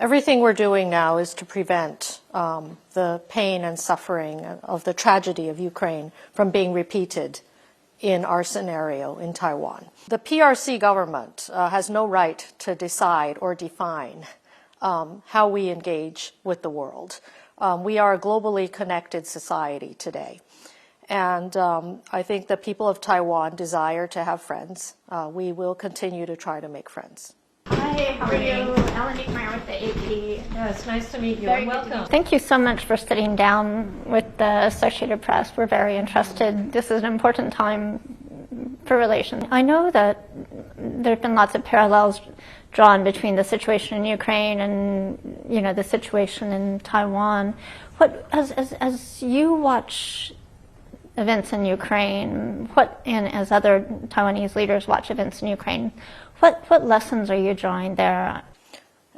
Everything we're doing now is to prevent the pain and suffering of the tragedy of Ukraine from being repeated in our scenario in Taiwan. The PRC government has no right to decide or define how we engage with the world. We are a globally connected society today. And I think the people of Taiwan desire to have friends. We will continue to try to make friends. Hi, how are you? Ellen Diekmeyer with the AP. Yeah, it's nice to meet you. Very welcome. Thank you so much for sitting down with the Associated Press. We're very interested. This is an important time for relations. I know that there have been lots of parallels drawn between the situation in Ukraine and, you know, the situation in Taiwan. What, as you watch events in Ukraine, and as other Taiwanese leaders watch events in Ukraine, what lessons are you drawing there?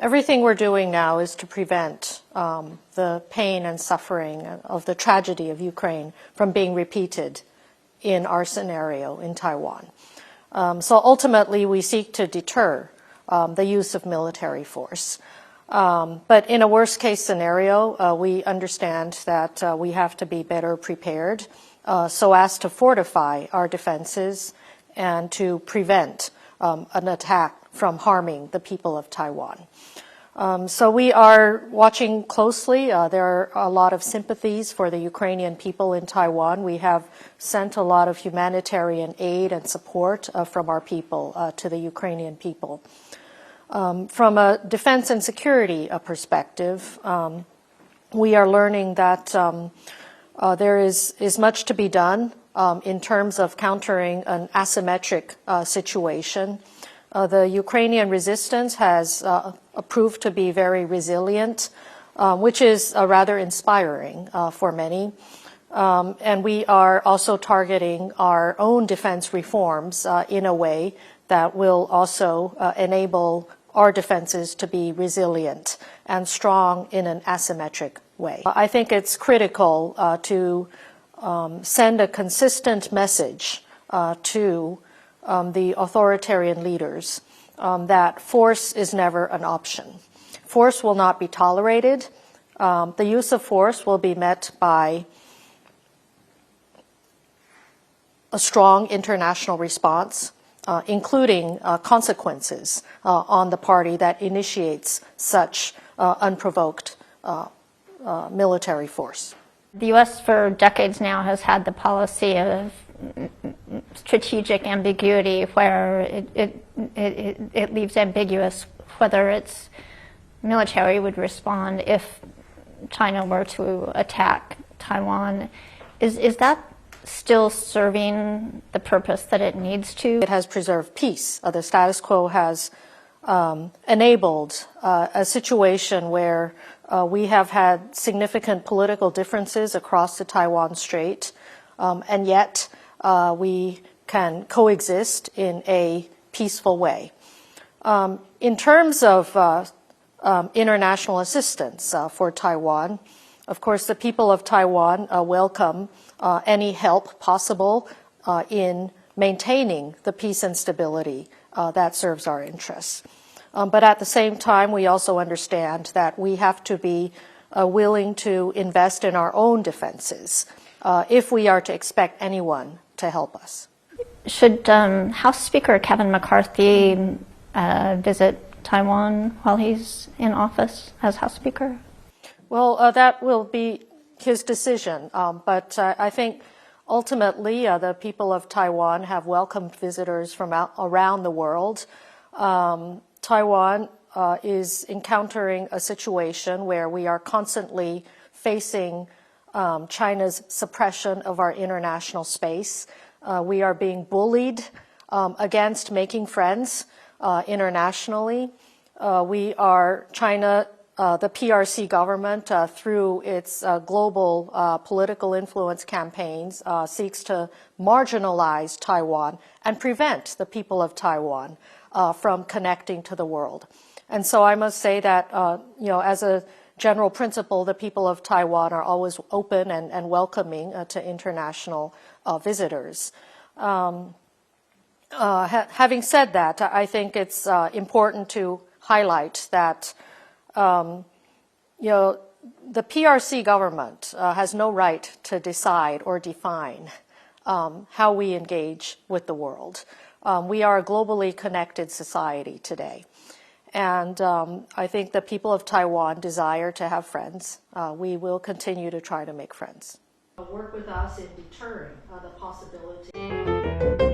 Everything we're doing now is to prevent the pain and suffering of the tragedy of Ukraine from being repeated in our scenario in Taiwan. So ultimately, we seek to deter the use of military force. But in a worst-case scenario, we understand that we have to be better prepared so as to fortify our defenses and to prevent an attack from harming the people of Taiwan. So we are watching closely. There are a lot of sympathies for the Ukrainian people in Taiwan. We have sent a lot of humanitarian aid and support from our people to the Ukrainian people. From a defense and security perspective, we are learning that there is much to be done in terms of countering an asymmetric situation. The Ukrainian resistance has proved to be very resilient, which is rather inspiring for many. And we are also targeting our own defense reforms in a way that will also enable our defenses to be resilient and strong in an asymmetric way. I think it's critical to send a consistent message to the authoritarian leaders that force is never an option. Force will not be tolerated. The use of force will be met by a strong international response, including consequences on the party that initiates such unprovoked military force. The U.S. for decades now has had the policy of strategic ambiguity, where it leaves ambiguous whether its military would respond if China were to attack Taiwan. Is that still serving the purpose that it needs to? It has preserved peace. The status quo has enabled a situation where we have had significant political differences across the Taiwan Strait, and yet we can coexist in a peaceful way. In terms of international assistance for Taiwan, of course, the people of Taiwan welcome any help possible in maintaining the peace and stability that serves our interests. But at the same time, we also understand that we have to be willing to invest in our own defenses if we are to expect anyone to help us. Should House Speaker Kevin McCarthy visit Taiwan while he's in office as House Speaker? Well, that will be his decision, but I think ultimately the people of Taiwan have welcomed visitors from around the world. Taiwan is encountering a situation where we are constantly facing China's suppression of our international space. We are being bullied against making friends internationally. China, the PRC government, through its global political influence campaigns, seeks to marginalize Taiwan and prevent the people of Taiwan from connecting to the world. And so I must say that, as a general principle, the people of Taiwan are always open and welcoming to international visitors. Having said that, I think it's important to highlight that the PRC government has no right to decide or define how we engage with the world. We are a globally connected society today. And I think the people of Taiwan desire to have friends. We will continue to try to make friends. Work with us in deterring the possibility.